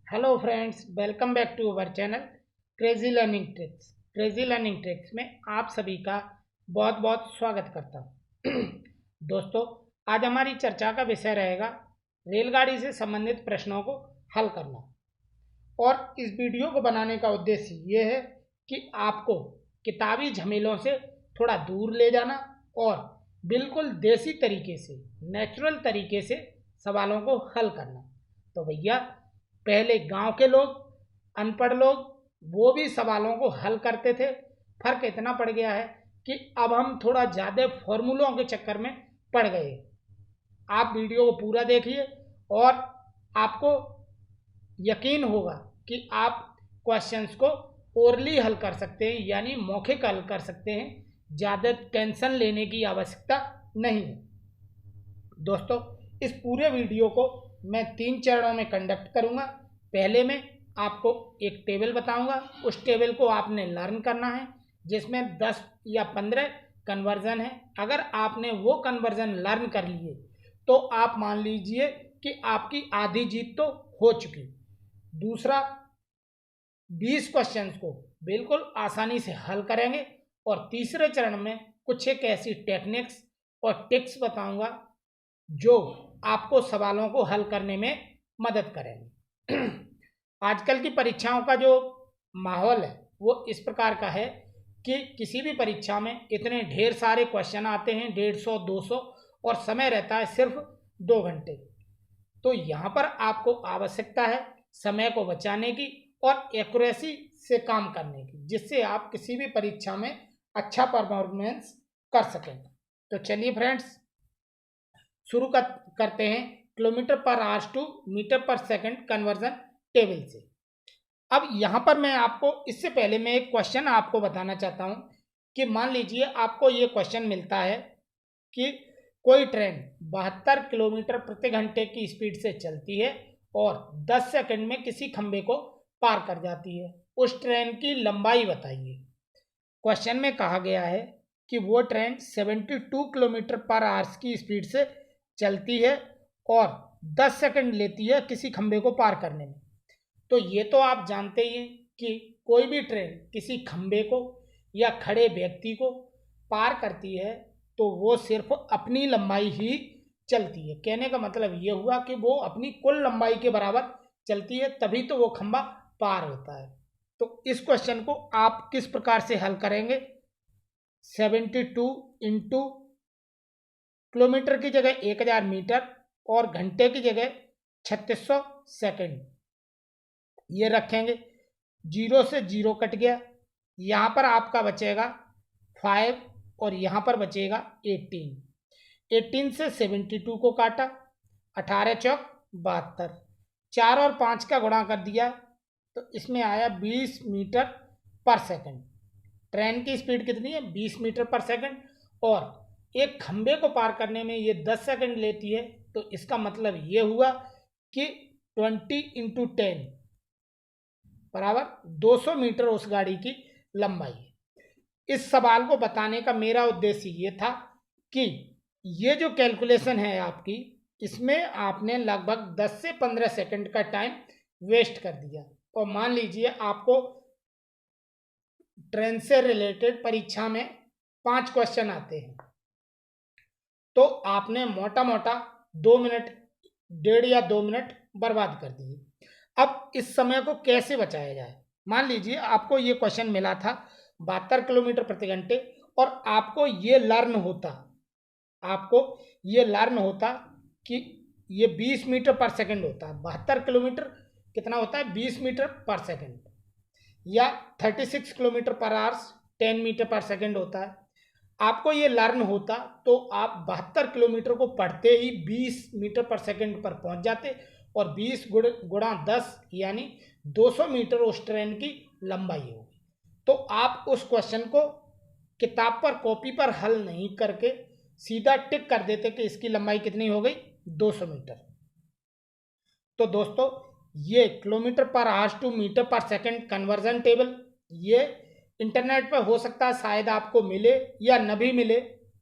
Hello friends, welcome back to our channel crazy learning tricks. Crazy learning tricks में आप सभी का बहुत बहुत स्वागत करता हूँ। दोस्तों, आज हमारी चर्चा का विषय रहेगा रेलगाड़ी से संबंधित प्रश्नों को हल करना। और इस वीडियो को बनाने का उद्देश्य ये है कि आपको किताबी झमेलों से थोड़ा दूर ले जाना और बिल्कुल देसी तरीके से, नेचुरल तरीके से सवालों को हल करना। तो भैया, पहले गांव के लोग, अनपढ़ लोग, वो भी सवालों को हल करते थे। फर्क इतना पड़ गया है कि अब हम थोड़ा ज़्यादा फॉर्मूलों के चक्कर में पड़ गए। आप वीडियो को पूरा देखिए और आपको यकीन होगा कि आप क्वेश्चंस को ओरली हल कर सकते हैं, यानी मौखिक हल कर सकते हैं। ज़्यादा टेंशन लेने की आवश्यकता नहीं है। दोस्तों, इस पूरे वीडियो को मैं 3 चरणों में कंडक्ट करूंगा। पहले में आपको एक टेबल बताऊंगा, उस टेबल को आपने लर्न करना है, जिसमें 10 या 15 कन्वर्जन है। अगर आपने वो कन्वर्जन लर्न कर लिए तो आप मान लीजिए कि आपकी आधी जीत तो हो चुकी। दूसरा, 20 क्वेश्चंस को बिल्कुल आसानी से हल करेंगे। और तीसरे चरण में कुछ एक ऐसी टेक्निक्स और टिप्स बताऊंगा जो आपको सवालों को हल करने में मदद करेंगे। आजकल की परीक्षाओं का जो माहौल है वो इस प्रकार का है कि किसी भी परीक्षा में इतने ढेर सारे क्वेश्चन आते हैं, 150 200, और समय रहता है सिर्फ 2 घंटे। तो यहाँ पर आपको आवश्यकता है समय को बचाने की और एक्यूरेसी से काम करने की, जिससे आप किसी भी परीक्षा में अच्छा परफॉर्मेंस कर सकें। तो चलिए फ्रेंड्स, शुरू करते हैं kilometre per hours to metre per second conversion table से। अब यहाँ पर मैं आपको, इससे पहले मैं एक क्वेश्चन आपको बताना चाहता हूँ कि मान लीजिए आपको ये क्वेश्चन मिलता है कि कोई ट्रेन 72 किलोमीटर प्रति घंटे की स्पीड से चलती है और 10 सेकंड में किसी खंबे को पार कर जाती है। उस ट्रेन की लंबाई बताइए। क्वेश्चन में कहा गया है कि वो ट्रेन 72 किलोमीटर पर आवर्स की स्पीड से चलती है और 10 सेकंड लेती है किसी खंबे को पार करने में। तो ये तो आप जानते ही हैं कि कोई भी ट्रेन किसी खंबे को या खड़े व्यक्ति को पार करती है तो वो सिर्फ अपनी लंबाई ही चलती है। कहने का मतलब ये हुआ कि वो अपनी कुल लंबाई के बराबर चलती है, तभी तो वो खंबा पार होता है। तो इस क्वेश्चन को आप किस प्रकार से हल करेंगे? 72 इंटू किलोमीटर की जगह 1000 मीटर और घंटे की जगह 3600 सेकंड, ये रखेंगे। 0 से 0 कट गया, यहाँ पर आपका बचेगा 5 और यहाँ पर बचेगा 18। 18 से 72 को काटा, 18 चौक 72, 4 और 5 का गुणा कर दिया तो इसमें आया 20 मीटर पर सेकंड। ट्रेन की स्पीड कितनी है? 20 मीटर पर सेकंड, और एक खंबे को पार करने में ये 10 सेकंड लेती है। तो इसका मतलब ये हुआ कि 20 इंटू 10 बराबर 200 मीटर उस गाड़ी की लंबाई है। इस सवाल को बताने का मेरा उद्देश्य ये था कि ये जो कैलकुलेशन है आपकी, इसमें आपने लगभग 10 से 15 सेकंड का टाइम वेस्ट कर दिया। और मान लीजिए आपको ट्रेन से रिलेटेड परीक्षा में 5 क्वेश्चन आते हैं, तो आपने मोटा मोटा 2 मिनट, 1.5 या 2 मिनट बर्बाद कर दिए। अब इस समय को कैसे बचाया जाए? मान लीजिए आपको ये क्वेश्चन मिला था 72 किलोमीटर प्रति घंटे और आपको ये लर्न होता कि ये 20 मीटर पर सेकंड होता है। 72 किलोमीटर कितना होता है? 20 मीटर पर सेकंड, या 36 kilometre per hours 10 metre per second होता है। आपको ये लर्न होता तो आप 72 किलोमीटर को पढ़ते ही 20 मीटर पर सेकंड पर पहुंच जाते और 20 गुणा 10 यानी 200 मीटर उस ट्रेन की लंबाई होगी। तो आप उस क्वेश्चन को किताब पर, कॉपी पर हल नहीं करके सीधा टिक कर देते कि इसकी लंबाई कितनी हो गई? 200 मीटर। तो दोस्तों, ये kilometre per hours to metre per second conversion table, ये इंटरनेट पर हो सकता है शायद आपको मिले या न भी मिले,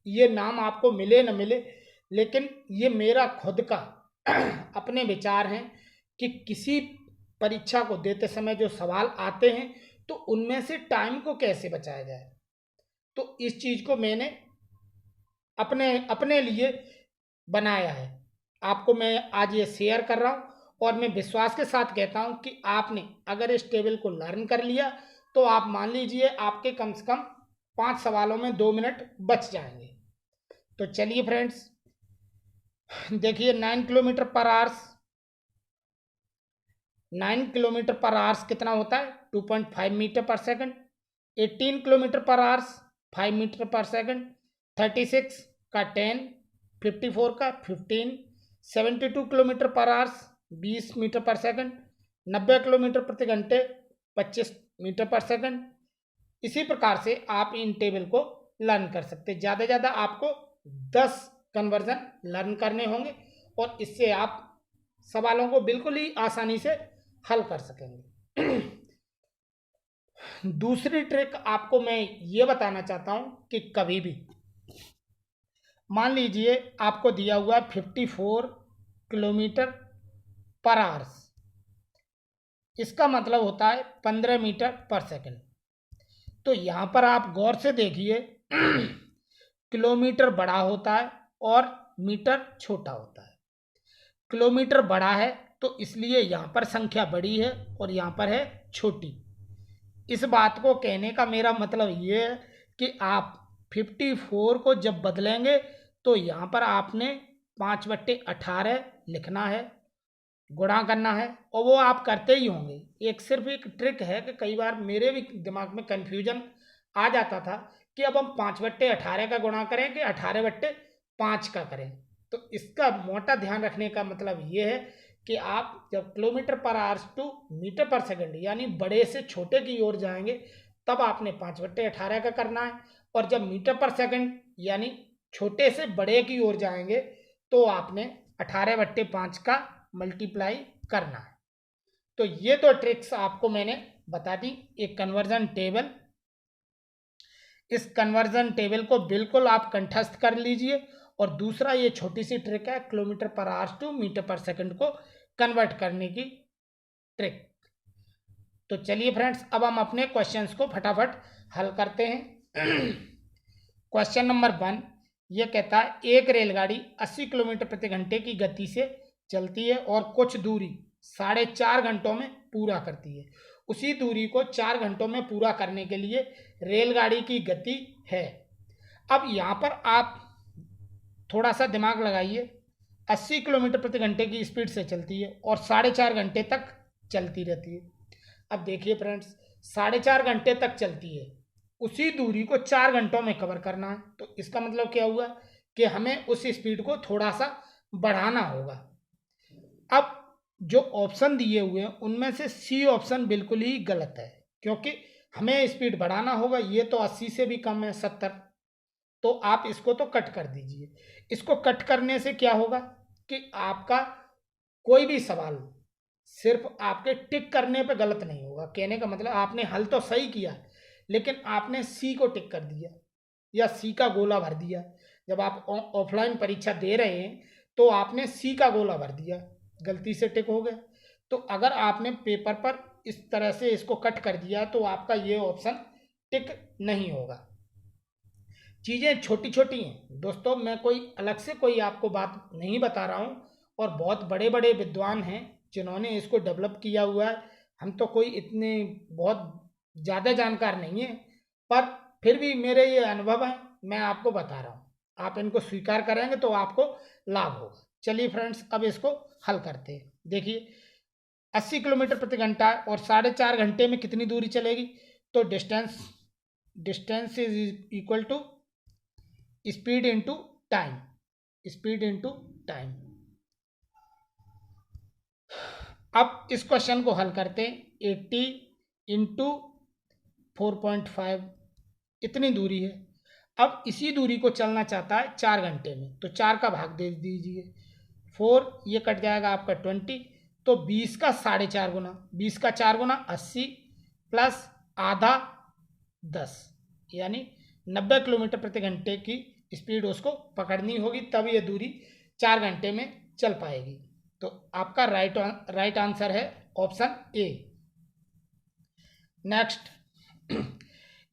ये नाम आपको मिले न मिले, लेकिन ये मेरा खुद का अपने विचार हैं कि किसी परीक्षा को देते समय जो सवाल आते हैं तो उनमें से टाइम को कैसे बचाया जाए। तो इस चीज़ को मैंने अपने अपने लिए बनाया है, आपको मैं आज ये शेयर कर रहा हूँ। और मैं विश्वास के साथ कहता हूँ कि आपने अगर इस टेबल को लर्न कर लिया तो आप मान लीजिए आपके कम से कम 5 सवालों में 2 मिनट बच जाएंगे। तो चलिए फ्रेंड्स, देखिए 9 kilometre per hours, 9 kilometre per hours कितना होता है 2.5 metre per second. 18 kilometre per hours 5 metre per second. 36 का 10, 54 का 15, 72 kilometre per hours 20 metre per second. 90 kilometre प्रति घंटे 25 मीटर पर सेकंड। इसी प्रकार से आप इन टेबल को लर्न कर सकते हैं। ज़्यादा से ज़्यादा आपको 10 कन्वर्जन लर्न करने होंगे और इससे आप सवालों को बिल्कुल ही आसानी से हल कर सकेंगे। दूसरी ट्रिक आपको मैं ये बताना चाहता हूं कि कभी भी मान लीजिए आपको दिया हुआ 54 किलोमीटर पर आवर्स, इसका मतलब होता है 15 मीटर पर सेकंड। तो यहाँ पर आप गौर से देखिए किलोमीटर बड़ा होता है और मीटर छोटा होता है। किलोमीटर बड़ा है तो इसलिए यहाँ पर संख्या बड़ी है और यहाँ पर है छोटी। इस बात को कहने का मेरा मतलब ये है कि आप 54 को जब बदलेंगे तो यहाँ पर आपने 5/18 लिखना है, गुणा करना है, और वो आप करते ही होंगे। एक सिर्फ एक ट्रिक है कि कई बार मेरे भी दिमाग में कन्फ्यूजन आ जाता था कि अब हम 5/18 का गुणा करें कि 18/5 का करें। तो इसका मोटा ध्यान रखने का मतलब ये है कि आप जब kilometre per hours to metre per second यानी बड़े से छोटे की ओर जाएंगे तब आपने 5/18 का करना है, और जब मीटर पर सेकंड यानी छोटे से बड़े की ओर जाएंगे तो आपने 18/5 का मल्टीप्लाई करना है। तो ये दो ट्रिक्स आपको मैंने बता दी। एक कन्वर्जन टेबल, इस कन्वर्जन टेबल को बिल्कुल आप कंठस्थ कर लीजिए, और दूसरा ये छोटी सी ट्रिक है kilometre per hours to metre per second को कन्वर्ट करने की ट्रिक। तो चलिए फ्रेंड्स, अब हम अपने क्वेश्चंस को फटाफट हल करते हैं। क्वेश्चन नंबर 1 ये कहता है एक रेलगाड़ी 80 किलोमीटर प्रति घंटे की गति से चलती है और कुछ दूरी 4.5 घंटों में पूरा करती है। उसी दूरी को 4 घंटों में पूरा करने के लिए रेलगाड़ी की गति है। अब यहाँ पर आप थोड़ा सा दिमाग लगाइए। 80 किलोमीटर प्रति घंटे की स्पीड से चलती है और 4.5 घंटे तक चलती रहती है। अब देखिए फ्रेंड्स, 4.5 घंटे तक चलती है, उसी दूरी को 4 घंटों में कवर करना है। तो इसका मतलब क्या हुआ कि हमें उस स्पीड को थोड़ा सा बढ़ाना होगा। अब जो ऑप्शन दिए हुए हैं उनमें से सी ऑप्शन बिल्कुल ही गलत है, क्योंकि हमें स्पीड बढ़ाना होगा। ये तो 80 से भी कम है, 70। तो आप इसको तो कट कर दीजिए। इसको कट करने से क्या होगा कि आपका कोई भी सवाल सिर्फ आपके टिक करने पे गलत नहीं होगा। कहने का मतलब आपने हल तो सही किया लेकिन आपने सी को टिक कर दिया या सी का गोला भर दिया। जब आप ऑफलाइन परीक्षा दे रहे हैं तो आपने सी का गोला भर दिया, गलती से टिक हो गया। तो अगर आपने पेपर पर इस तरह से इसको कट कर दिया तो आपका ये ऑप्शन टिक नहीं होगा। चीज़ें छोटी छोटी हैं दोस्तों, मैं कोई अलग से कोई आपको बात नहीं बता रहा हूँ, और बहुत बड़े बड़े विद्वान हैं जिन्होंने इसको डेवलप किया हुआ है। हम तो कोई इतने बहुत ज़्यादा जानकार नहीं है, पर फिर भी मेरे ये अनुभव है, मैं आपको बता रहा हूँ। आप इनको स्वीकार करेंगे तो आपको लाभ होगा। चलिए फ्रेंड्स, अब इसको हल करते हैं। देखिए 80 किलोमीटर प्रति घंटा और 4.5 घंटे में कितनी दूरी चलेगी। तो distance is equal to speed into time, speed into time. अब इस क्वेश्चन को हल करते हैं। 80 इंटू 4.5 इतनी दूरी है। अब इसी दूरी को चलना चाहता है 4 घंटे में, तो 4 का भाग दे दीजिए। 4 ये कट जाएगा आपका 20, तो 20 का 4.5 गुना, 20 का 4 गुना 80 प्लस आधा 10, यानी 90 किलोमीटर प्रति घंटे की स्पीड उसको पकड़नी होगी, तब ये दूरी 4 घंटे में चल पाएगी। तो आपका राइट आंसर है ऑप्शन ए। नेक्स्ट,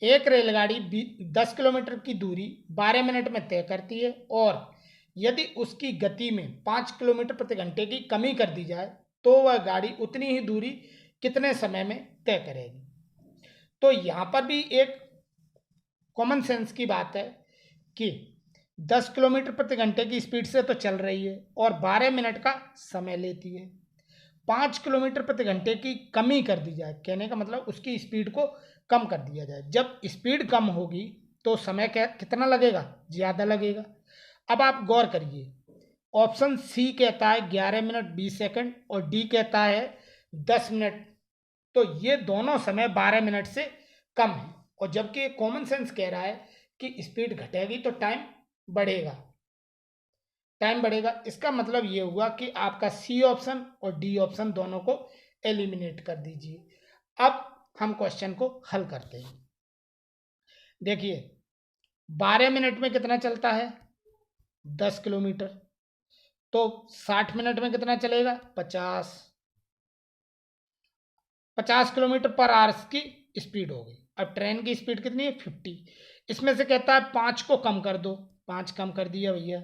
एक रेलगाड़ी 10 किलोमीटर की दूरी 12 मिनट में तय करती है और यदि उसकी गति में 5 किलोमीटर प्रति घंटे की कमी कर दी जाए तो वह गाड़ी उतनी ही दूरी कितने समय में तय करेगी। तो यहाँ पर भी एक कॉमन सेंस की बात है कि 10 किलोमीटर प्रति घंटे की स्पीड से तो चल रही है और 12 मिनट का समय लेती है। 5 किलोमीटर प्रति घंटे की कमी कर दी जाए, कहने का मतलब उसकी स्पीड को कम कर दिया जाए। जब स्पीड कम होगी तो समय कितना लगेगा, ज़्यादा लगेगा। अब आप गौर करिए, ऑप्शन सी कहता है 11 मिनट 20 सेकंड और डी कहता है 10 मिनट, तो ये दोनों समय 12 मिनट से कम है। और जबकि कॉमन सेंस कह रहा है कि स्पीड घटेगी तो टाइम बढ़ेगा, टाइम बढ़ेगा। इसका मतलब ये हुआ कि आपका सी ऑप्शन और डी ऑप्शन दोनों को एलिमिनेट कर दीजिए। अब हम क्वेश्चन को हल करते हैं। देखिए 12 मिनट में कितना चलता है, 10 किलोमीटर, तो 60 मिनट में कितना चलेगा, 50 किलोमीटर पर आवर्स की स्पीड हो गई। अब ट्रेन की स्पीड कितनी है, 50। इसमें से कहता है 5 को कम कर दो, 5 कम कर दिया भैया,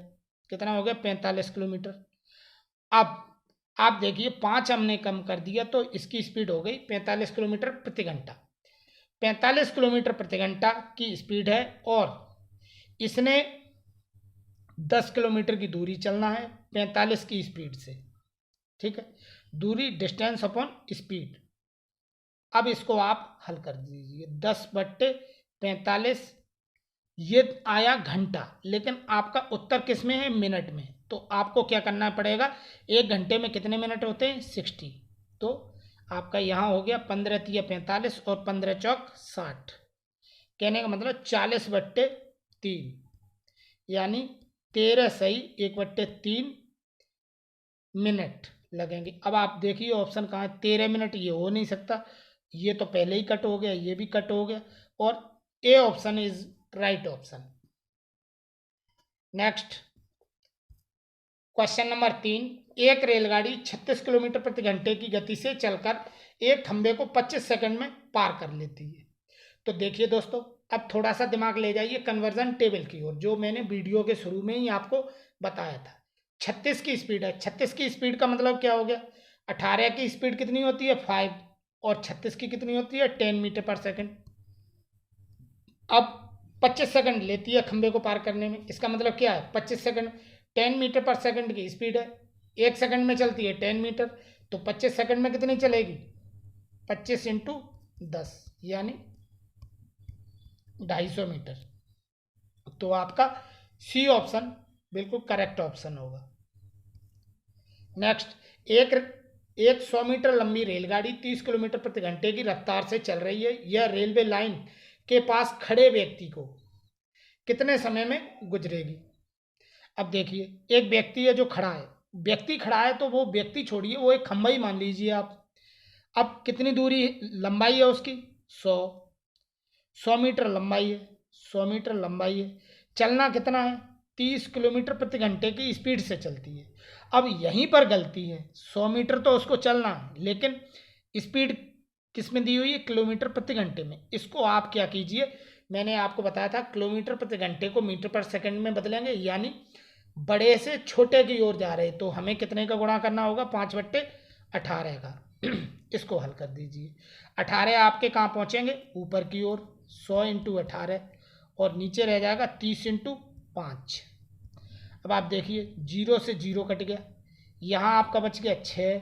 कितना हो गया, 45 किलोमीटर। अब आप देखिए 5 हमने कम कर दिया तो इसकी स्पीड हो गई 45 किलोमीटर प्रति घंटा। 45 किलोमीटर प्रति घंटा की स्पीड है और इसने 10 किलोमीटर की दूरी चलना है 45 की स्पीड से, ठीक है, दूरी डिस्टेंस अपॉन स्पीड। अब इसको आप हल कर दीजिए, 10/45, ये आया घंटा, लेकिन आपका उत्तर किस में है, मिनट में। तो आपको क्या करना पड़ेगा, 1 घंटे में कितने मिनट होते हैं, 60। तो आपका यहाँ हो गया 15×3 = 45 और 15×4 = 60, कहने का मतलब 40/3, यानी 13 सही 1/3 मिनट लगेंगे। अब आप देखिए ऑप्शन कहाँ है, 13 मिनट, ये हो नहीं सकता, ये तो पहले ही कट हो गया, ये भी कट हो गया, और A option is right option. Next, question number 3, एक रेलगाड़ी 36 किलोमीटर प्रति घंटे की गति से चलकर एक खंबे को 25 सेकंड में पार कर लेती है। तो देखिए दोस्तों, अब थोड़ा सा दिमाग ले जाइए कन्वर्जन टेबल की ओर, जो मैंने वीडियो के शुरू में ही आपको बताया था। 36 की स्पीड है, 36 की स्पीड का मतलब क्या हो गया, 18 की स्पीड कितनी होती है, 5, और 36 की कितनी होती है, 10 मीटर पर सेकंड। अब 25 सेकंड लेती है खंबे को पार करने में, इसका मतलब क्या है, 25 सेकंड, 10 मीटर पर सेकंड की स्पीड है, 1 सेकंड में चलती है 10 मीटर, तो 25 सेकंड में कितनी चलेगी, 25 × 10 यानी 250 मीटर। तो आपका सी ऑप्शन बिल्कुल करेक्ट ऑप्शन होगा। नेक्स्ट, एक 100 मीटर लंबी रेलगाड़ी 30 किलोमीटर प्रति घंटे की रफ्तार से चल रही है। यह रेलवे लाइन के पास खड़े व्यक्ति को कितने समय में गुजरेगी। अब देखिए एक व्यक्ति है जो खड़ा है, व्यक्ति खड़ा है तो वो व्यक्ति छोड़िए, वो एक खंभा ही मान लीजिए आप। अब कितनी दूरी लंबाई है उसकी, 100 मीटर लंबाई है, 100 मीटर लंबाई है, चलना कितना है, 30 किलोमीटर प्रति घंटे की स्पीड से चलती है। अब यहीं पर गलती है, 100 मीटर तो उसको चलना है, लेकिन स्पीड किस में दी हुई है, किलोमीटर प्रति घंटे में। इसको आप क्या कीजिए, मैंने आपको बताया था किलोमीटर प्रति घंटे को मीटर पर सेकंड में बदलेंगे, यानी बड़े से छोटे की ओर जा रहे, तो हमें कितने का गुणा करना होगा, 5/18 का। इसको हल कर दीजिए, 18 आपके कहाँ पहुँचेंगे, ऊपर की ओर, 100 × 18 और नीचे रह जाएगा 30 × 5। अब आप देखिए 0 से 0 कट गया, यहाँ आपका बच गया 6,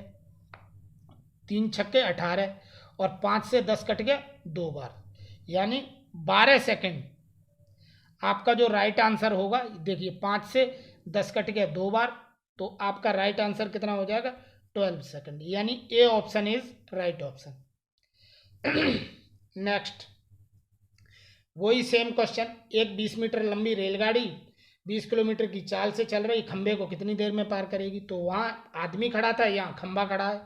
3 छक्के 18 और 5 से 10 कट गया 2 बार, यानी 12 सेकंड आपका जो राइट आंसर होगा। देखिए 5 से 10 कट गया 2 बार, तो आपका राइट आंसर कितना हो जाएगा, 12 सेकंड, यानी A option is right option. Next, वही सेम क्वेश्चन, एक 20 मीटर लंबी रेलगाड़ी 20 किलोमीटर की चाल से चल रही खंबे को कितनी देर में पार करेगी। तो वहाँ आदमी खड़ा था, यहाँ खंबा खड़ा है,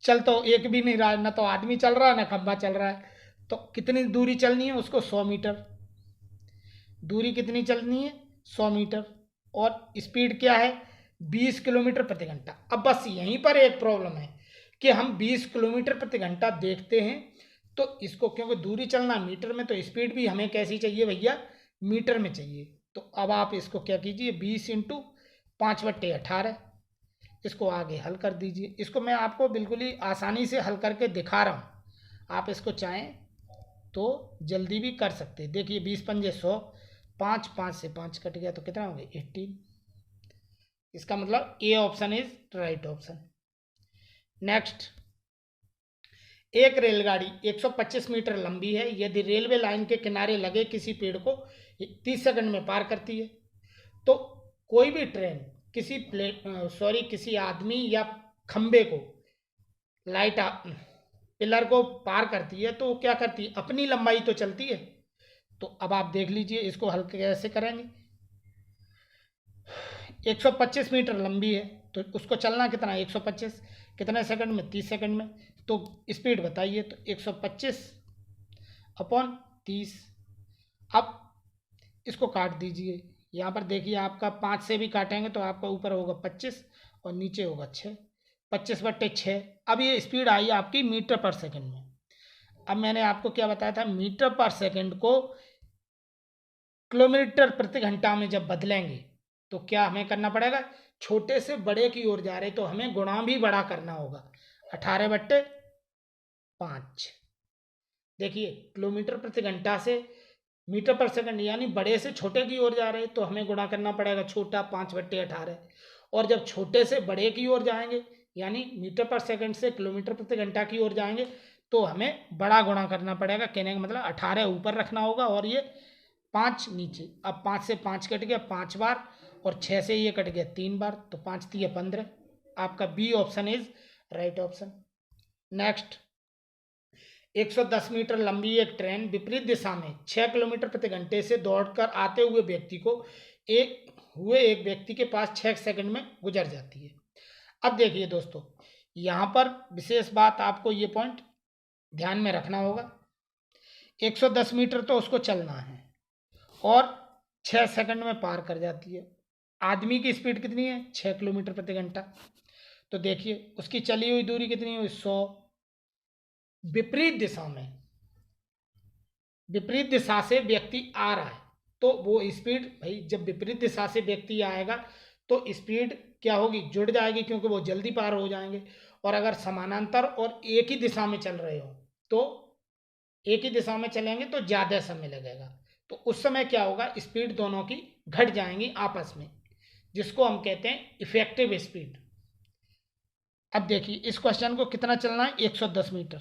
चल तो एक भी नहीं रहा है, ना तो आदमी चल रहा है ना खंबा चल रहा है, तो कितनी दूरी चलनी है उसको, 100 मीटर, दूरी कितनी चलनी है, 100 मीटर, और स्पीड क्या है, 20 किलोमीटर प्रति घंटा। अब बस यहीं पर एक प्रॉब्लम है कि हम 20 किलोमीटर प्रति घंटा देखते हैं, तो इसको क्योंकि दूरी चलना मीटर में, तो स्पीड भी हमें कैसी चाहिए भैया, मीटर में चाहिए। तो अब आप इसको क्या कीजिए, 20 इंटू 5/18, इसको आगे हल कर दीजिए। इसको मैं आपको बिल्कुल ही आसानी से हल करके दिखा रहा हूँ, आप इसको चाहें तो जल्दी भी कर सकते हैं। देखिए 20 पंजे 100, 5 5 से 5 कट गया तो कितना हो गया 18। इसका मतलब A option is right option. Next, एक रेलगाड़ी 125 मीटर लंबी है, यदि रेलवे लाइन के किनारे लगे किसी पेड़ को 30 सेकंड में पार करती है, तो कोई भी ट्रेन किसी आदमी या खंबे को लाइट पिलर को पार करती है, तो वो क्या करती है, अपनी लंबाई तो चलती है। तो अब आप देख लीजिए इसको हल कैसे करेंगे। 125 मीटर लंबी है तो उसको चलना कितना, 125 कितने सेकंड में, 30 सेकंड में। तो स्पीड बताइए, तो 125 अपॉन 30। अब इसको काट दीजिए, यहाँ पर देखिए आपका 5 से भी काटेंगे तो आपका ऊपर होगा 25 और नीचे होगा 6, 25/6। अब ये स्पीड आई आपकी मीटर पर सेकंड में। अब मैंने आपको क्या बताया था, मीटर पर सेकंड को किलोमीटर प्रति घंटा में जब बदलेंगे तो क्या हमें करना पड़ेगा, छोटे से बड़े की ओर जा रहे तो हमें गुणा भी बड़ा करना होगा, 18/5। देखिए किलोमीटर प्रति घंटा से मीटर पर सेकंड यानी बड़े से छोटे की ओर जा रहे तो हमें गुणा करना पड़ेगा छोटा 5/18। और जब छोटे से बड़े की ओर जाएंगे यानी मीटर पर सेकंड से किलोमीटर प्रति घंटा की ओर जाएंगे तो हमें बड़ा गुणा करना पड़ेगा। कहने का मतलब 18 ऊपर रखना होगा और ये 5 नीचे। अब 5 से 5 कट गया 5 बार और 6 से ये कट गया 3 बार, तो 5 3 15। आपका B option is right option. Next, 110 metre लंबी एक ट्रेन विपरीत दिशा में 6 किलोमीटर प्रति घंटे से दौड़कर आते हुए व्यक्ति को एक व्यक्ति के पास 6 सेकंड में गुजर जाती है। अब देखिए दोस्तों, यहाँ पर विशेष बात आपको ये पॉइंट ध्यान में रखना होगा। 110 मीटर तो उसको चलना है और 6 सेकंड में पार कर जाती है। आदमी की स्पीड कितनी है, 6 किलोमीटर प्रति घंटा। तो देखिए उसकी चली हुई दूरी कितनी हुई, 100। विपरीत दिशा से व्यक्ति आ रहा है तो वो स्पीड, भाई जब विपरीत दिशा से व्यक्ति आएगा तो स्पीड क्या होगी, जुड़ जाएगी क्योंकि वो जल्दी पार हो जाएंगे। और अगर समानांतर और एक ही दिशा में चल रहे हो तो एक ही दिशा में चलेंगे तो ज़्यादा समय लगेगा, तो उस समय क्या होगा, स्पीड दोनों की घट जाएंगी आपस में, जिसको हम कहते हैं इफेक्टिव स्पीड। अब देखिए इस क्वेश्चन को कितना चलना है, 110 मीटर।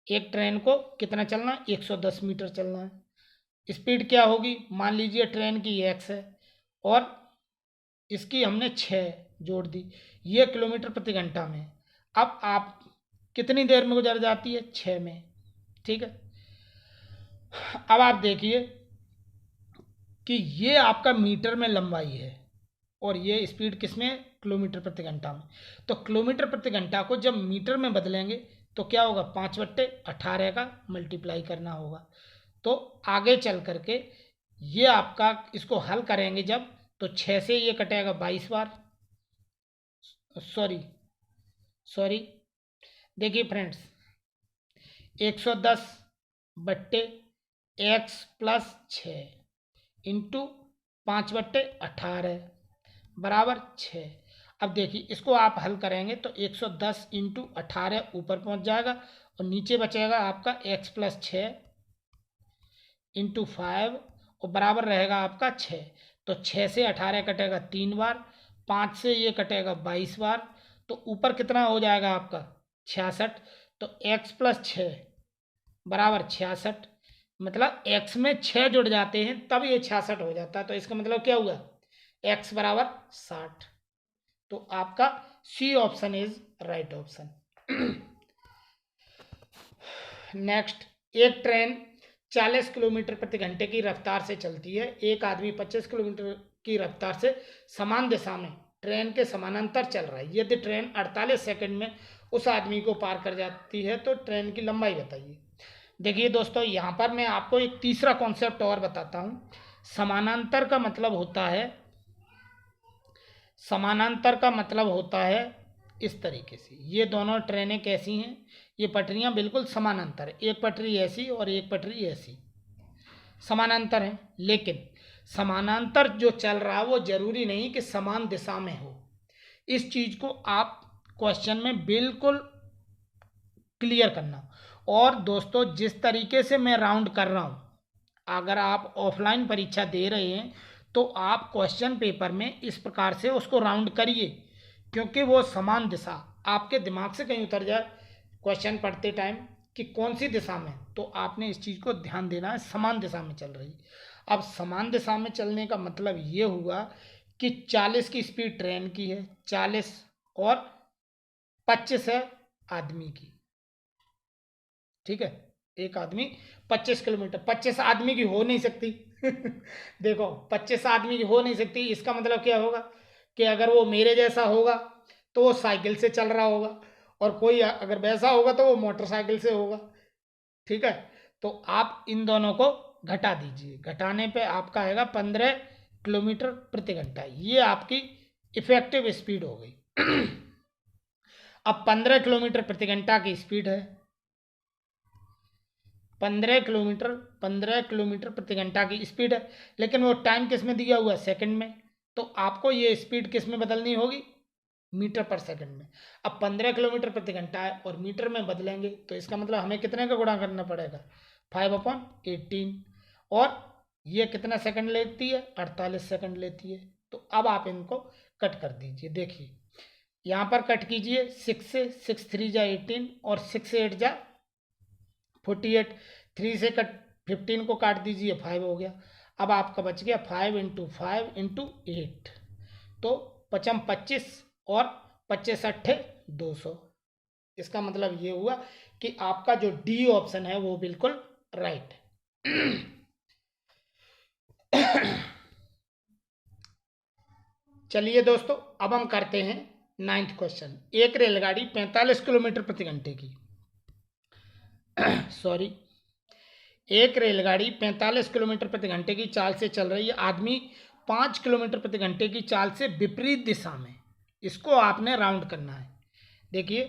एक ट्रेन को कितना चलना है, 110 मीटर चलना है। स्पीड क्या होगी, मान लीजिए ट्रेन की x है और इसकी हमने 6 जोड़ दी, ये किलोमीटर प्रति घंटा में। अब आप कितनी देर में गुजर जाती है, 6 में, ठीक है। अब आप देखिए कि ये आपका मीटर में लंबाई है और ये स्पीड किस में, किलोमीटर प्रति घंटा में। तो किलोमीटर प्रति घंटा को जब मीटर में बदलेंगे तो क्या होगा, 5/18 का मल्टीप्लाई करना होगा। तो आगे चल करके ये आपका, इसको हल करेंगे जब, तो 6 से ये कटेगा 22 बार, सॉरी देखिए फ्रेंड्स, 110/x + 6 इंटू 5/18 बराबर 6। अब देखिए इसको आप हल करेंगे तो 110 इंटू 18 ऊपर पहुंच जाएगा और नीचे बचेगा आपका x + 6 इंटू 5 और बराबर रहेगा आपका 6। तो 6 से 18 कटेगा 3 बार, 5 से ये कटेगा 22 बार, तो ऊपर कितना हो जाएगा आपका 66। तो x + 6 बराबर 66, मतलब x में 6 जुड़ जाते हैं तब ये 66 हो जाता है। तो इसका मतलब क्या हुआ, x बराबर 60। तो आपका C option is right option. Next, एक ट्रेन 40 किलोमीटर प्रति घंटे की रफ्तार से चलती है, एक आदमी 25 किलोमीटर की रफ्तार से समान दिशा में ट्रेन के समानांतर चल रहा है। यदि ट्रेन 48 सेकंड में उस आदमी को पार कर जाती है तो ट्रेन की लंबाई बताइए। देखिए दोस्तों, यहाँ पर मैं आपको एक तीसरा कॉन्सेप्ट और बताता हूँ। समानांतर का मतलब होता है इस तरीके से ये दोनों ट्रेनें कैसी हैं, ये पटरियां बिल्कुल समानांतर है, एक पटरी ऐसी और एक पटरी ऐसी समानांतर है। लेकिन समानांतर जो चल रहा है वो जरूरी नहीं कि समान दिशा में हो। इस चीज को आप क्वेश्चन में बिल्कुल क्लियर करना। और दोस्तों जिस तरीके से मैं राउंड कर रहा हूं, अगर आप ऑफलाइन परीक्षा दे रहे हैं तो आप क्वेश्चन पेपर में इस प्रकार से उसको राउंड करिए, क्योंकि वो समान दिशा आपके दिमाग से कहीं उतर जाए क्वेश्चन पढ़ते टाइम कि कौन सी दिशा में, तो आपने इस चीज़ को ध्यान देना है, समान दिशा में चल रही। अब समान दिशा में चलने का मतलब ये हुआ कि 40 की स्पीड ट्रेन की है, 40 और 25 है आदमी की। ठीक है, एक आदमी 25 किलोमीटर, 25 आदमी की हो नहीं सकती देखो 25 आदमी की हो नहीं सकती, इसका मतलब क्या होगा कि अगर वो मेरे जैसा होगा तो वो साइकिल से चल रहा होगा, और कोई अगर वैसा होगा तो वो मोटरसाइकिल से होगा। ठीक है, तो आप इन दोनों को घटा दीजिए, घटाने पे आपका आएगा 15 किलोमीटर प्रति घंटा। ये आपकी इफेक्टिव स्पीड हो गई अब 15 किलोमीटर प्रति घंटा की स्पीड है, 15 किलोमीटर प्रति घंटा की स्पीड है, लेकिन वो टाइम किस में दिया हुआ है, सेकंड में। तो आपको ये स्पीड किस में बदलनी होगी, मीटर पर सेकंड में। अब 15 किलोमीटर प्रति घंटा है और मीटर में बदलेंगे तो इसका मतलब हमें कितने का गुणा करना पड़ेगा, 5/18। और ये कितना सेकंड लेती है, 48 सेकंड लेती है। तो अब आप इनको कट कर दीजिए। देखिए यहाँ पर कट कीजिए, 6 से 6 3 जा 18 और 6 8 जा 48, 3 से कट 15 को काट दीजिए, 5 हो गया। अब आपका बच गया 5 × 5 × 8, तो 5 25 और 25 अट्ठे 200। इसका मतलब ये हुआ कि आपका जो डी ऑप्शन है वो बिल्कुल राइट है। चलिए दोस्तों, अब हम करते हैं 9th क्वेश्चन। एक रेलगाड़ी 45 किलोमीटर प्रति घंटे की सॉरी, एक रेलगाड़ी 45 किलोमीटर प्रति घंटे की चाल से चल रही है, आदमी 5 किलोमीटर प्रति घंटे की चाल से विपरीत दिशा में। इसको आपने राउंड करना है। देखिए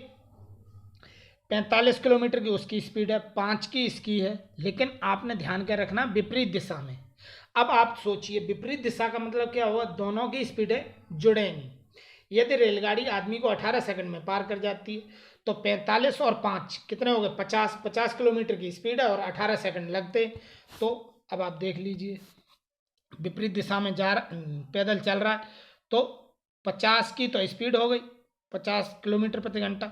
45 किलोमीटर की उसकी स्पीड है, 5 की इसकी है, लेकिन आपने ध्यान क्या रखना, विपरीत दिशा में। अब आप सोचिए विपरीत दिशा का मतलब क्या हुआ, दोनों की स्पीडें जुड़ेंगी। यदि रेलगाड़ी आदमी को 18 सेकंड में पार कर जाती है तो 45 और 5 कितने हो गए, 50 किलोमीटर की स्पीड है और 18 सेकंड लगते। तो अब आप देख लीजिए विपरीत दिशा में पैदल चल रहा है, तो 50 की तो स्पीड हो गई 50 किलोमीटर प्रति घंटा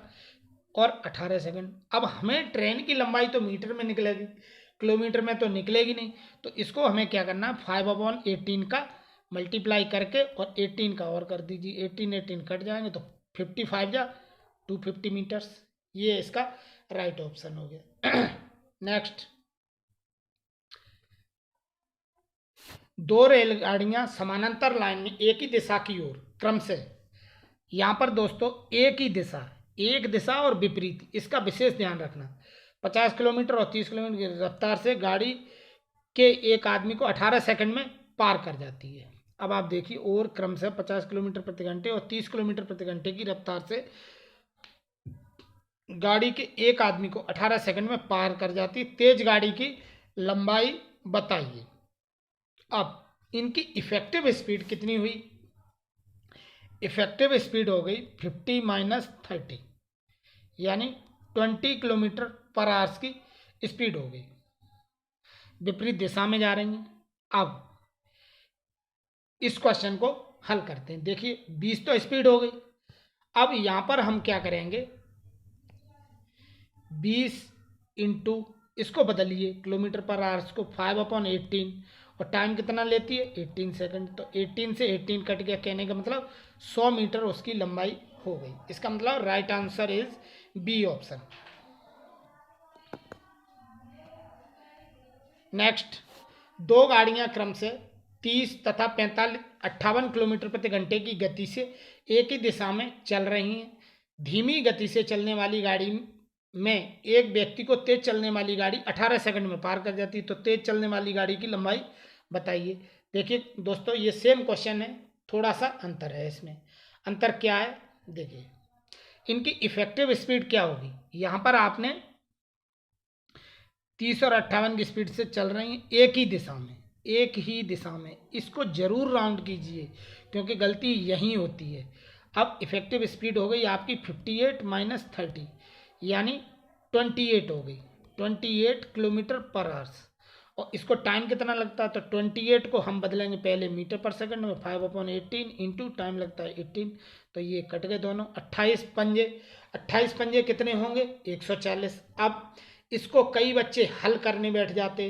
और 18 सेकंड। अब हमें ट्रेन की लंबाई तो मीटर में निकलेगी, किलोमीटर में तो निकलेगी नहीं। तो इसको हमें क्या करना है, 5/18 का मल्टीप्लाई करके और 18 का और कर दीजिए, 18 कट जाएंगे तो 55 जा 250 मीटर्स। ये इसका राइट ऑप्शन हो गया। नेक्स्ट, दो रेलगाड़ियां समानांतर लाइन में एक ही दिशा की ओर क्रम से, यहाँ पर दोस्तों एक ही दिशा, एक दिशा और विपरीत, इसका विशेष ध्यान रखना। 50 किलोमीटर और 30 किलोमीटर की रफ्तार से गाड़ी के एक आदमी को 18 सेकंड में पार कर जाती है। अब आप देखिए, और क्रम से 50 किलोमीटर प्रति घंटे और 30 किलोमीटर प्रति घंटे की रफ्तार से गाड़ी के एक आदमी को 18 सेकंड में पार कर जाती है। तेज गाड़ी की लंबाई बताइए। अब इनकी इफेक्टिव स्पीड कितनी हुई, इफेक्टिव स्पीड हो गई 50 - 30, यानी 20 किलोमीटर पर आवर्स की स्पीड हो गई, विपरीत दिशा में जा रही हैं। अब इस क्वेश्चन को हल करते हैं। देखिए 20 तो स्पीड हो गई, अब यहां पर हम क्या करेंगे, 20 इंटू इसको बदलिए किलोमीटर पर आवर्स को 5/18, और टाइम कितना लेती है 18 सेकंड। तो 18 से 18 कट गया, कहने का मतलब 100 मीटर उसकी लंबाई हो गई। इसका मतलब right answer is B option. Next, दो गाड़ियां क्रम से 30 तथा 58 किलोमीटर प्रति घंटे की गति से एक ही दिशा में चल रही हैं। धीमी गति से चलने वाली गाड़ी में एक व्यक्ति को तेज चलने वाली गाड़ी 18 सेकंड में पार कर जाती है। तो तेज चलने वाली गाड़ी की लंबाई बताइए। देखिए दोस्तों, ये सेम क्वेश्चन है, थोड़ा सा अंतर है इसमें। अंतर क्या है, देखिए इनकी इफेक्टिव स्पीड क्या होगी। यहाँ पर आपने 30 और 58 की स्पीड से चल रही हैं एक ही दिशा में, इसको जरूर राउंड कीजिए क्योंकि गलती यहीं होती है। अब इफेक्टिव स्पीड हो गई आपकी 58 माइनस 30 यानी 28 हो गई, 28 किलोमीटर पर आवर्स। और इसको टाइम कितना लगता है, तो 28 को हम बदलेंगे पहले मीटर पर सेकंड में, 5/18 इंटू टाइम लगता है 18, तो ये कट गए दोनों। 28 पंजे कितने होंगे, 140। अब इसको कई बच्चे हल करने बैठ जाते,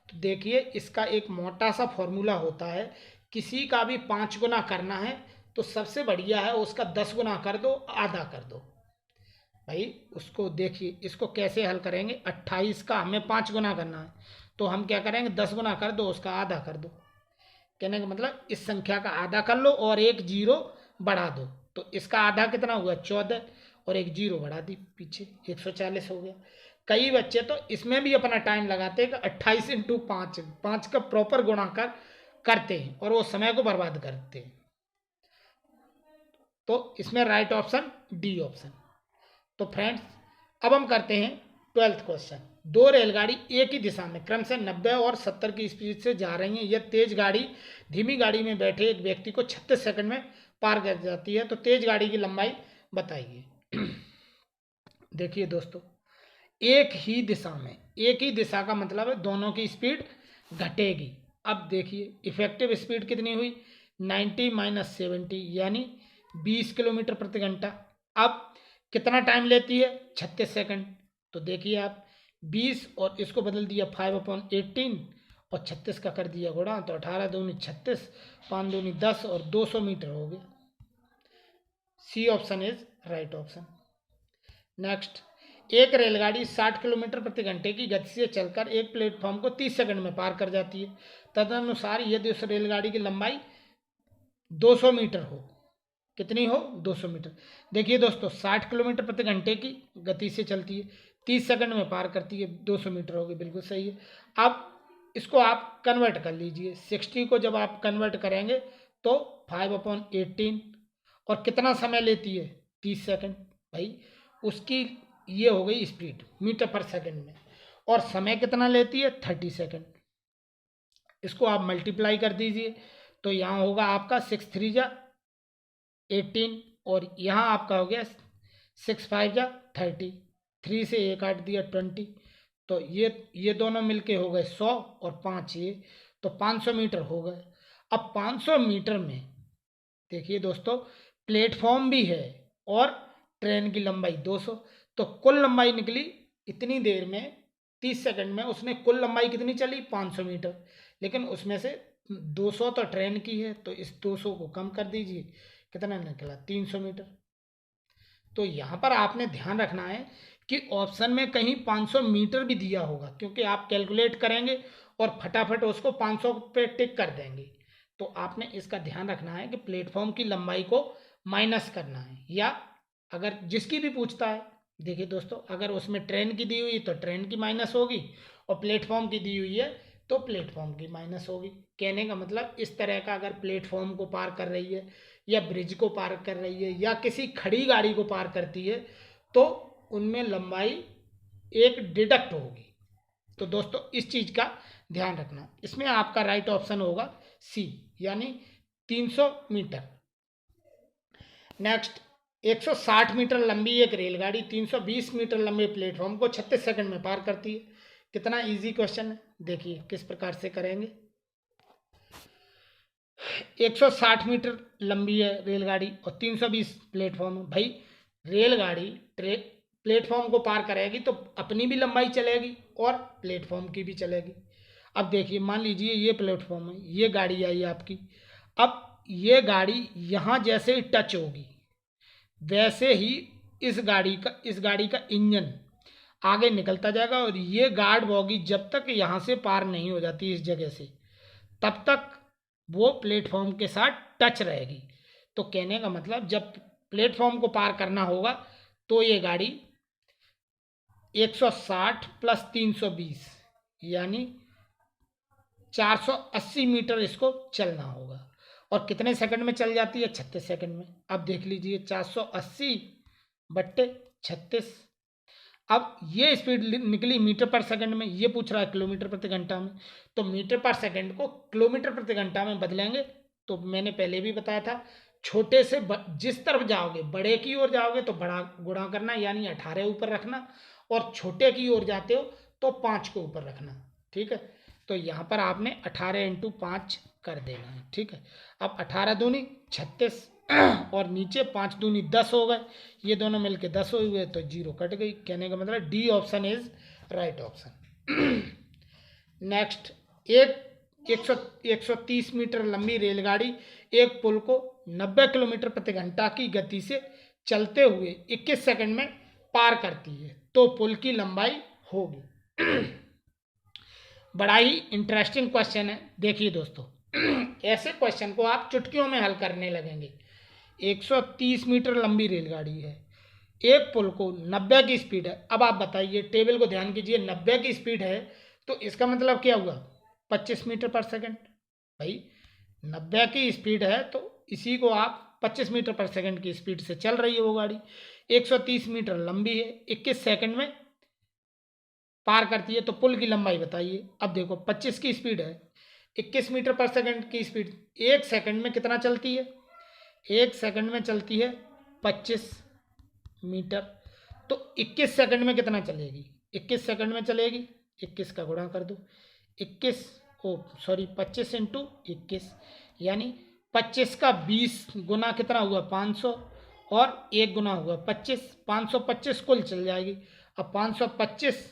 तो देखिए इसका एक मोटा सा फॉर्मूला होता है, किसी का भी 5 गुना करना है तो सबसे बढ़िया है उसका 10 गुना कर दो, आधा कर दो। भाई उसको देखिए, इसको कैसे हल करेंगे, 28 का हमें 5 गुना करना है तो हम क्या करेंगे, 10 गुना कर दो, उसका आधा कर दो। कहने का मतलब इस संख्या का आधा कर लो और एक जीरो बढ़ा दो, तो इसका आधा कितना हुआ 14, और एक जीरो बढ़ा दी पीछे, 140 हो गया। कई बच्चे तो इसमें भी अपना टाइम लगाते हैं कि 28 इंटू 5 का प्रॉपर गुणाकार करते हैं और वो समय को बर्बाद करते हैं। तो इसमें राइट ऑप्शन डी ऑप्शन। तो फ्रेंड्स अब हम करते हैं 12th क्वेश्चन। दो रेलगाड़ी एक ही दिशा में क्रमशः 90 और 70 की स्पीड से जा रही हैं। यह तेज गाड़ी धीमी गाड़ी में बैठे एक व्यक्ति को 36 सेकंड में पार कर जाती है, तो तेज गाड़ी की लंबाई बताइए। देखिए दोस्तों, एक ही दिशा का मतलब है दोनों की स्पीड घटेगी। अब देखिए इफेक्टिव स्पीड कितनी हुई, 90 माइनस 70 यानी 20 किलोमीटर प्रति घंटा। अब कितना टाइम लेती है, 36 सेकंड। तो देखिए आप 20 और इसको बदल दिया 5/18 और 36 का कर दिया गुणा, तो 18 दूनी 36, 5 दूनी 10 और 200 मीटर हो गया। C option is right option. Next, एक रेलगाड़ी 60 किलोमीटर प्रति घंटे की गति से चलकर एक प्लेटफॉर्म को 30 सेकंड में पार कर जाती है। तदनुसार यदि उस रेलगाड़ी की लंबाई 200 मीटर हो, कितनी हो, 200 मीटर। देखिए दोस्तों 60 किलोमीटर प्रति घंटे की गति से चलती है, 30 सेकंड में पार करती है, 200 मीटर होगी, बिल्कुल सही है। अब इसको आप कन्वर्ट कर लीजिए, 60 को जब आप कन्वर्ट करेंगे तो 5/18 और कितना समय लेती है, 30 सेकंड। भाई उसकी ये हो गई स्पीड मीटर पर सेकंड में, और समय कितना लेती है, 30 सेकंड। इसको आप मल्टीप्लाई कर दीजिए तो यहाँ होगा आपका 6 3 जा 18 और यहाँ आपका हो गया 6 5 जा 30, 3 से 1 काट दिया 20, तो ये दोनों मिलके हो गए 100 और 5 ये, तो 500 मीटर हो गए। अब 500 मीटर में देखिए दोस्तों प्लेटफॉर्म भी है और ट्रेन की लंबाई 200, तो कुल लंबाई निकली इतनी देर में, 30 सेकंड में उसने कुल लंबाई कितनी चली, 500 मीटर। लेकिन उसमें से 200 तो ट्रेन की है, तो इस 200 को कम कर दीजिए, कितना निकला, 300 मीटर। तो यहाँ पर आपने ध्यान रखना है कि ऑप्शन में कहीं 500 मीटर भी दिया होगा, क्योंकि आप कैलकुलेट करेंगे और फटाफट उसको 500 पे टिक कर देंगे। तो आपने इसका ध्यान रखना है कि प्लेटफॉर्म की लंबाई को माइनस करना है, या अगर जिसकी भी पूछता है, देखिए दोस्तों अगर उसमें ट्रेन की दी हुई तो ट्रेन की माइनस होगी और प्लेटफॉर्म की दी हुई है तो प्लेटफॉर्म की माइनस होगी। कहने का मतलब इस तरह का अगर प्लेटफॉर्म को पार कर रही है या ब्रिज को पार कर रही है या किसी खड़ी गाड़ी को पार करती है तो उनमें लंबाई एक डिडक्ट होगी। तो दोस्तों इस चीज़ का ध्यान रखना। इसमें आपका राइट ऑप्शन होगा सी, यानी 300 मीटर। नेक्स्ट, 160 मीटर लंबी एक रेलगाड़ी 320 मीटर लंबे प्लेटफॉर्म को 36 सेकंड में पार करती है। कितना इजी क्वेश्चन है, देखिए किस प्रकार से करेंगे। 160 मीटर लंबी है रेलगाड़ी और 320 प्लेटफॉर्म है। भाई रेलगाड़ी प्लेटफॉर्म को पार करेगी तो अपनी भी लंबाई चलेगी और प्लेटफॉर्म की भी चलेगी। अब देखिए मान लीजिए ये प्लेटफॉर्म है, ये गाड़ी आई आपकी। अब ये गाड़ी यहाँ जैसे ही टच होगी वैसे ही इस गाड़ी का इंजन आगे निकलता जाएगा और ये गार्ड बॉगी जब तक यहाँ से पार नहीं हो जाती इस जगह से तब तक वो प्लेटफॉर्म के साथ टच रहेगी। तो कहने का मतलब जब प्लेटफॉर्म को पार करना होगा तो ये गाड़ी 160 प्लस 320 यानी 480 मीटर इसको चलना होगा। और कितने सेकंड में चल जाती है, 36 सेकंड में। अब देख लीजिए 480 बट्टे 36। अब ये स्पीड निकली मीटर पर सेकंड में, ये पूछ रहा है किलोमीटर प्रति घंटा में, तो मीटर पर सेकंड को किलोमीटर प्रति घंटा में बदलेंगे। तो मैंने पहले भी बताया था, छोटे से जिस तरफ जाओगे, बड़े की ओर जाओगे तो बड़ा गुणा करना, यानी 18 ऊपर रखना, और छोटे की ओर जाते हो तो 5 को ऊपर रखना। ठीक है, तो यहाँ पर आपने 18 × 5 कर देना है। ठीक है, अब 18 दूनी 36 और नीचे 5 दूनी 10 हो गए, ये दोनों मिलके 10 हो गए, तो 0 कट गई। कहने का मतलब D option is right option. Next, 130 metre लंबी रेलगाड़ी एक पुल को 90 किलोमीटर प्रति घंटा की गति से चलते हुए 21 सेकंड में पार करती है, तो पुल की लंबाई होगी। बड़ा ही इंटरेस्टिंग क्वेश्चन है। देखिए दोस्तों, ऐसे क्वेश्चन को आप चुटकियों में हल करने लगेंगे। 130 मीटर लंबी रेलगाड़ी है, एक पुल को 90 की स्पीड है। अब आप बताइए, टेबल को ध्यान कीजिए, 90 की स्पीड है तो इसका मतलब क्या हुआ, 25 मीटर पर सेकंड। भाई 90 की स्पीड है तो इसी को आप 25 मीटर पर सेकंड की स्पीड से चल रही है वो गाड़ी। 130 मीटर लंबी है, 21 सेकंड में पार करती है, तो पुल की लंबाई बताइए। अब देखो 25 की स्पीड है, 21 मीटर पर सेकंड की स्पीड, एक सेकंड में कितना चलती है, एक सेकंड में चलती है 25 मीटर, तो 21 सेकंड में कितना चलेगी, 21 सेकंड में चलेगी, 21 का गुणा कर दो, 25 × 21, यानी 25 का 20 गुना कितना हुआ 500, और 1 गुना हुआ 25, 525 कुल चल जाएगी। अब 525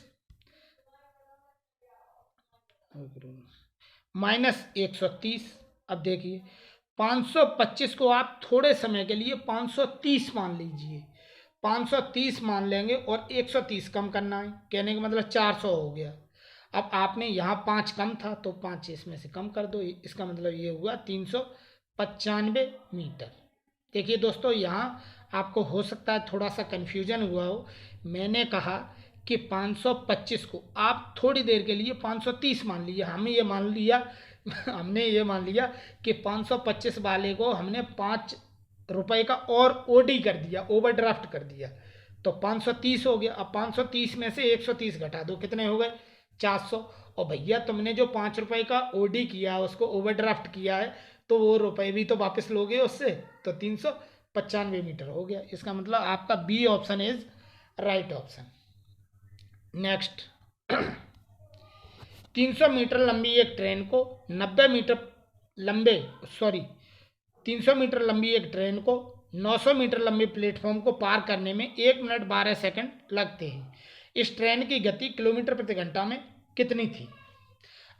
माइनस 130। अब देखिए 525 को आप थोड़े समय के लिए 530 मान लीजिए, 530 मान लेंगे और 130 कम करना है, कहने का मतलब 400 हो गया। अब आपने यहाँ 5 कम था तो 5 इसमें से कम कर दो, इसका मतलब ये हुआ 395 मीटर। देखिए दोस्तों, यहाँ आपको हो सकता है थोड़ा सा कन्फ्यूजन हुआ हो। मैंने कहा कि 525 को आप थोड़ी देर के लिए 530 मान लीजिए, हमने ये मान लिया कि 525 वाले को हमने 5 रुपए का और ओडी कर दिया, ओवरड्राफ्ट कर दिया, तो 530 हो गया। अब 530 में से 130 घटा दो, कितने हो गए 400। और भैया तुमने जो 5 रुपए का ओडी किया, उसको ओवरड्राफ्ट किया है, तो वो रुपए भी तो वापस लोगे उससे, तो 395 मीटर हो गया। इसका मतलब आपका B option is right option. Next, 300 metre लंबी एक ट्रेन को 90 मीटर लंबे 300 मीटर लंबी एक ट्रेन को 900 मीटर लंबे प्लेटफॉर्म को पार करने में 1 मिनट 12 सेकंड लगते हैं। इस ट्रेन की गति किलोमीटर प्रति घंटा में कितनी थी।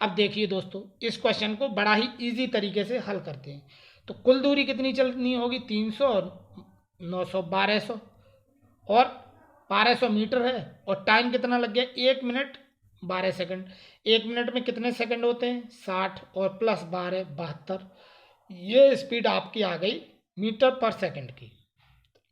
अब देखिए दोस्तों, इस क्वेश्चन को बड़ा ही इजी तरीके से हल करते हैं। तो कुल दूरी कितनी चलनी होगी, 300 और 900 1200, और 1200 मीटर है, और टाइम कितना लग गया 1 मिनट 12 सेकंड। 1 मिनट में कितने सेकंड होते हैं 60, और प्लस 12 72। ये स्पीड आपकी आ गई मीटर पर सेकंड की।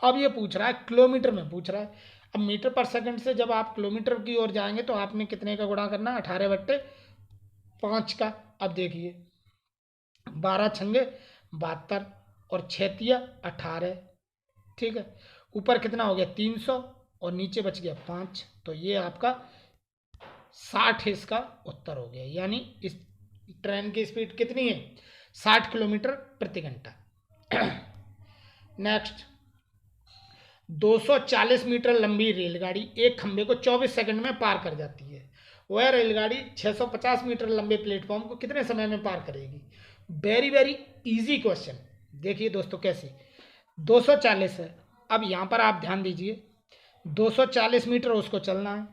अब ये पूछ रहा है किलोमीटर में पूछ रहा है। अब मीटर पर सेकंड से जब आप किलोमीटर की ओर जाएंगे तो आपने कितने का गुणा करना, 18/5 का। अब देखिए 12 छंगे 72 और 6 18। ठीक है, ऊपर कितना हो गया 300 और नीचे बच गया 5, तो ये आपका 60 इसका उत्तर हो गया। यानी इस ट्रेन की स्पीड कितनी है 60 किलोमीटर प्रति घंटा। नेक्स्ट, 240 मीटर लंबी रेलगाड़ी एक खंबे को 24 सेकंड में पार कर जाती है। वह रेलगाड़ी 650 मीटर लंबे प्लेटफॉर्म को कितने समय में पार करेगी। Very very easy question. देखिए दोस्तों कैसे, 240 है। अब यहाँ पर आप ध्यान दीजिए, 240 मीटर उसको चलना है,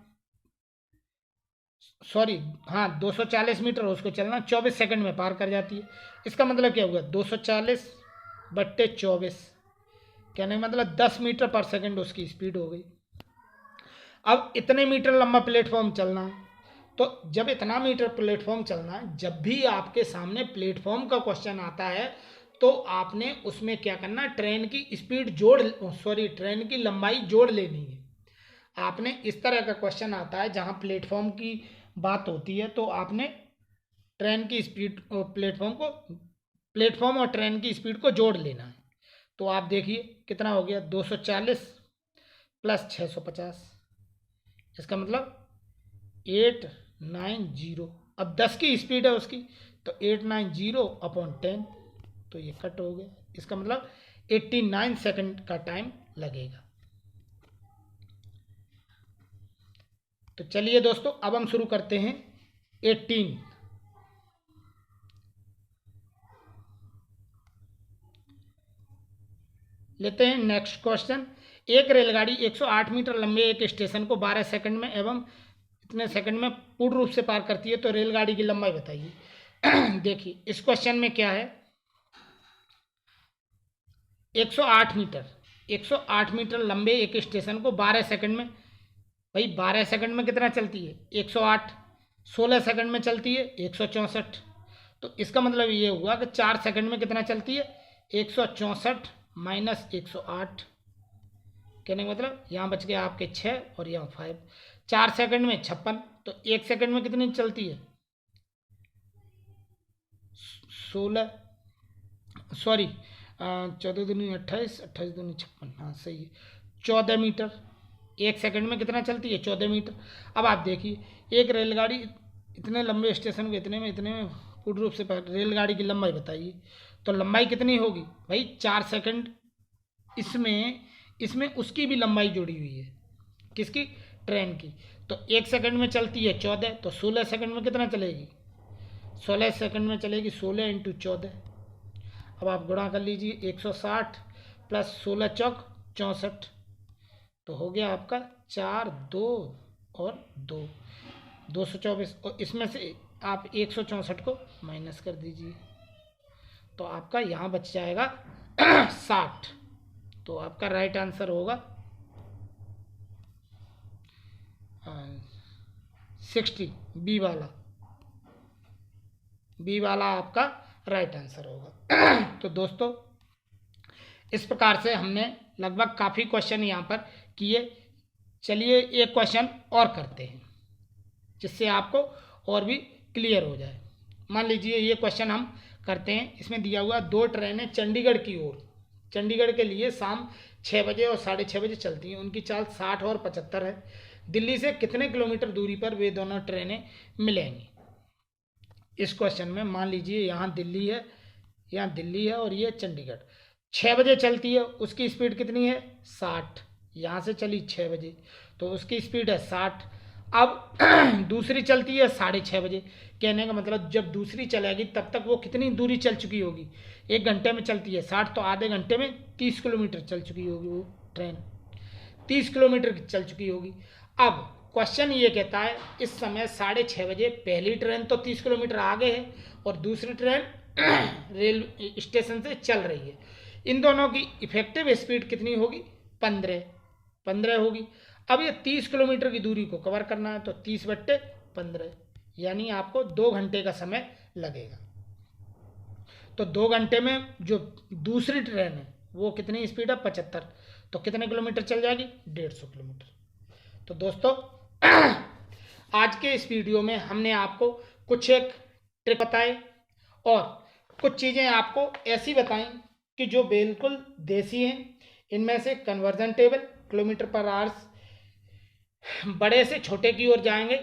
240 मीटर उसको चलना, 24 सेकंड में पार कर जाती है। इसका मतलब क्या हुआ 240/24, कहने का मतलब 10 मीटर पर सेकंड उसकी स्पीड हो गई। अब इतने मीटर लंबा प्लेटफॉर्म चलना है, तो जब इतना मीटर प्लेटफॉर्म चलना है, जब भी आपके सामने प्लेटफॉर्म का क्वेश्चन आता है तो आपने उसमें क्या करना, ट्रेन की स्पीड ट्रेन की लंबाई जोड़ लेनी है। आपने इस तरह का क्वेश्चन आता है जहां प्लेटफॉर्म की बात होती है, तो आपने ट्रेन की स्पीड प्लेटफॉर्म और ट्रेन की स्पीड को जोड़ लेना है। तो आप देखिए कितना हो गया 240 प्लस 650, इसका मतलब 890। अब 10 की स्पीड है उसकी, तो 890/10, तो ये कट हो गया। इसका मतलब 89 सेकंड का टाइम लगेगा। तो चलिए दोस्तों, अब हम शुरू करते हैं 18। लेते हैं नेक्स्ट क्वेश्चन। एक रेलगाड़ी 108 मीटर लंबे एक स्टेशन को 12 सेकंड में एवं इतने सेकंड में पूर्ण रूप से पार करती है, तो रेलगाड़ी की लंबाई बताइए। देखिए इस क्वेश्चन में क्या है, 108 मीटर 108 मीटर लंबे एक स्टेशन को 12 सेकंड में, भाई 12 सेकंड में कितना चलती है 108, 16 सेकंड में चलती है 164। तो इसका मतलब ये हुआ कि 4 सेकंड में कितना चलती है 164 माइनस 108। कहने का मतलब यहाँ बच गया आपके 6 और यहाँ 5। 4 सेकंड में 56, तो 1 सेकंड में कितनी चलती है 16, सॉरी 14 दूनी 28, 28 दूनी 56, हाँ सही है, 14 मीटर। 1 सेकंड में कितना चलती है 14 मीटर। अब आप देखिए एक रेलगाड़ी इतने लंबे स्टेशन को इतने में पूर्ण रूप से रेलगाड़ी की लंबाई बताइए। तो लंबाई कितनी होगी भाई 4 सेकंड, इसमें उसकी भी लंबाई जुड़ी हुई है, किसकी, ट्रेन की। तो 1 सेकंड में चलती है 14, तो 16 सेकंड में कितना चलेगी 16 सेकंड में चलेगी 16 × 14। अब आप गुणा कर लीजिए 160 प्लस 16 चौक 64, तो हो गया आपका 4 2 और 2 224, और इसमें से आप 164 को माइनस कर दीजिए, तो आपका यहाँ बच जाएगा 60। तो आपका राइट आंसर होगा 60, बी वाला आपका राइट आंसर होगा। तो दोस्तों इस प्रकार से हमने लगभग काफ़ी क्वेश्चन यहाँ पर किए। चलिए एक क्वेश्चन और करते हैं जिससे आपको और भी क्लियर हो जाए। मान लीजिए ये क्वेश्चन हम करते हैं। इसमें दिया हुआ 2 ट्रेनें चंडीगढ़ की ओर, चंडीगढ़ के लिए शाम 6 बजे और 6:30 बजे चलती हैं। उनकी चाल 60 और 75 है। दिल्ली से कितने किलोमीटर दूरी पर वे दोनों ट्रेनें मिलेंगी। इस क्वेश्चन में मान लीजिए यहाँ दिल्ली है और ये चंडीगढ़। 6 बजे चलती है, उसकी स्पीड कितनी है 60। यहाँ से चली 6 बजे तो उसकी स्पीड है 60। अब दूसरी चलती है 6:30 बजे। कहने का मतलब जब दूसरी चलेगी तब तक वो कितनी दूरी चल चुकी होगी, 1 घंटे में चलती है 60, तो आधे घंटे में 30 किलोमीटर चल चुकी होगी वो ट्रेन, 30 किलोमीटर चल चुकी होगी। अब क्वेश्चन ये कहता है इस समय 6:30 बजे पहली ट्रेन तो 30 किलोमीटर आगे है और दूसरी ट्रेन रेल स्टेशन से चल रही है। इन दोनों की इफेक्टिव स्पीड कितनी होगी 15 होगी। अब ये 30 किलोमीटर की दूरी को कवर करना है, तो 30/15, यानी आपको 2 घंटे का समय लगेगा। तो 2 घंटे में जो दूसरी ट्रेन है वो कितनी स्पीड है 75, तो कितने किलोमीटर चल जाएगी 150 किलोमीटर। तो दोस्तों आज के इस वीडियो में हमने आपको कुछ एक ट्रिक बताए और कुछ चीज़ें आपको ऐसी बताई कि जो बिल्कुल देसी हैं। इनमें से conversion table, kilometre per hours, बड़े से छोटे की ओर जाएंगे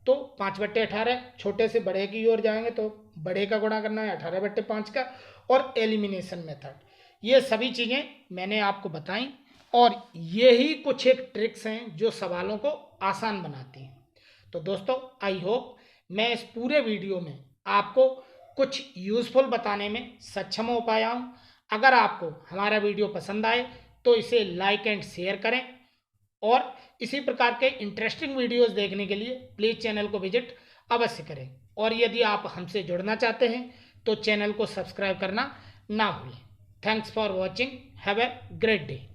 तो 5/18, छोटे से बड़े की ओर जाएंगे तो बड़े का गुणा करना है 18/5 का, और एलिमिनेशन मेथड, ये सभी चीज़ें मैंने आपको बताई। और यही कुछ एक ट्रिक्स हैं जो सवालों को आसान बनाती हैं। तो दोस्तों आई होप मैं इस पूरे वीडियो में आपको कुछ यूज़फुल बताने में सक्षम हो पाया हूँ। अगर आपको हमारा वीडियो पसंद आए तो इसे लाइक एंड शेयर करें, और इसी प्रकार के इंटरेस्टिंग वीडियोस देखने के लिए प्लीज़ चैनल को विजिट अवश्य करें। और यदि आप हमसे जुड़ना चाहते हैं तो चैनल को सब्सक्राइब करना ना भूलें। Thanks for watching, have a great day.